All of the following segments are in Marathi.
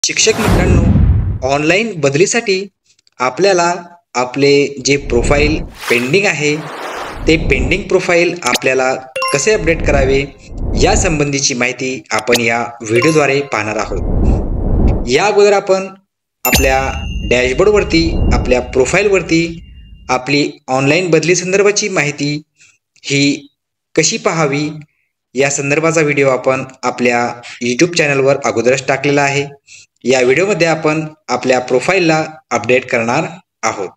शिक्षक मित्रांनो, ऑनलाईन बदलीसाठी आपल्याला आपले जे प्रोफाईल पेंडिंग आहे ते पेंडिंग प्रोफाईल आपल्याला कसे अपडेट करावे या संबंधीची माहिती आपण या व्हिडिओद्वारे पाहणार आहोत। या अगोदर आपण आपल्या डॅशबोर्डवरती आपल्या प्रोफाईलवरती आपली ऑनलाईन बदली संदर्भाची माहिती ही कशी पाहावी या संदर्भाचा व्हिडिओ आपण आपल्या यूट्यूब चॅनलवर अगोदरच टाकलेला आहे। या व्हिडिओमध्ये आपण आपल्या प्रोफाईलला अपडेट करणार आहोत।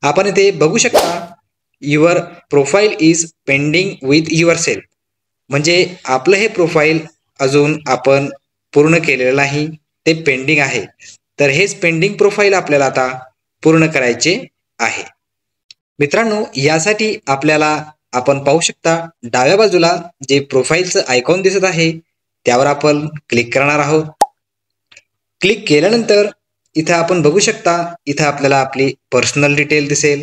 आपण इथे बघू शकता your profile is pending with yourself, म्हणजे आपलं हे प्रोफाईल अजून आपण पूर्ण केलेलं नाही, ते पेंडिंग आहे। तर हेच पेंडिंग प्रोफाईल आपल्याला आता पूर्ण करायचे आहे। मित्रांनो, यासाठी आपल्याला आपण पाहू शकता डाव्या बाजूला जे प्रोफाईलचं आयकॉन दिसत आहे त्यावर आपण क्लिक करणार आहोत। क्लिक केल्यानंतर इथं आपण बघू शकता इथं आपल्याला आपली पर्सनल डिटेल दिसेल।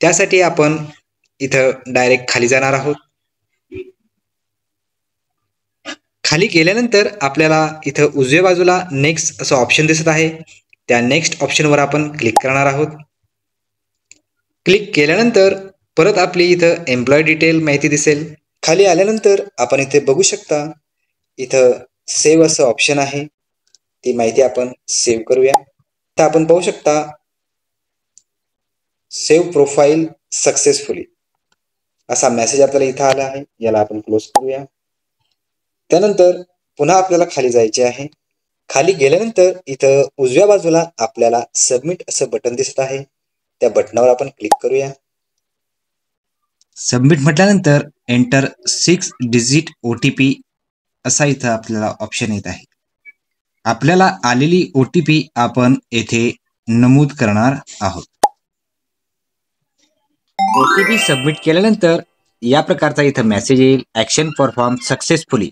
त्यासाठी आपण इथं डायरेक्ट खाली जाणार आहोत। खाली गेल्यानंतर आपल्याला इथं उजव्या बाजूला नेक्स्ट असं ऑप्शन दिसत आहे, त्या नेक्स्ट ऑप्शनवर आपण क्लिक करणार आहोत। क्लिक केल्यानंतर परत आपली इथं एम्प्लॉय डिटेल माहिती दिसेल। खाली आल्यानंतर आपण इथे बघू शकता इथं सेव्ह असं ऑप्शन आहे, ती माहिती आपण सेव्ह करूया। तर आपण पाहू शकता सेव्ह प्रोफाईल सक्सेसफुली असा मेसेज आपल्याला इथं आला आहे, याला आपण क्लोज करूया। त्यानंतर पुन्हा आपल्याला खाली जायचे आहे। खाली गेल्यानंतर इथं उजव्या बाजूला आपल्याला सबमिट असं बटन दिसत आहे, त्या बटनावर आपण क्लिक करूया। सबमिट म्हटल्यानंतर एंटर 6 डिजिट OTP असा इथं आपल्याला ऑप्शन येत आहे। आपल्याला आलेली OTP आपण येथे नमूद करणार आहोत। OTP सबमिट केल्यानंतर या प्रकारचा इथं मेसेज येईल, ॲक्शन परफॉर्म सक्सेसफुली।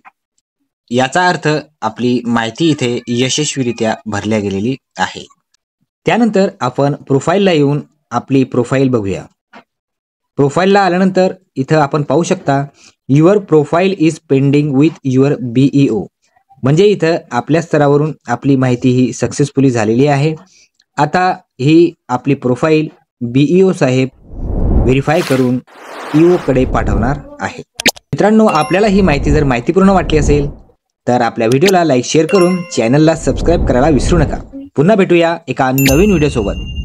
याचा अर्थ आपली माहिती इथे यशस्वीरित्या भरल्या गेलेली आहे। त्यानंतर आपण प्रोफाईलला येऊन आपली प्रोफाईल बघूया। प्रोफाईलला आल्यानंतर इथं आपण पाहू शकता your profile is pending with your BEO, म्हणजे इथं आपल्या स्तरावरून आपली माहिती ही सक्सेसफुली झालेली आहे। आता ही आपली प्रोफाईल BEO साहेब व्हेरीफाय करून EO कडे पाठवणार आहे। मित्रांनो, आपल्याला ही माहिती जर माहितीपूर्ण वाटली असेल तर आपल्या व्हिडिओला लाईक शेअर करून चॅनलला सबस्क्राईब करायला विसरू नका। पुन्हा भेटूया एका नवीन व्हिडिओ सोबत।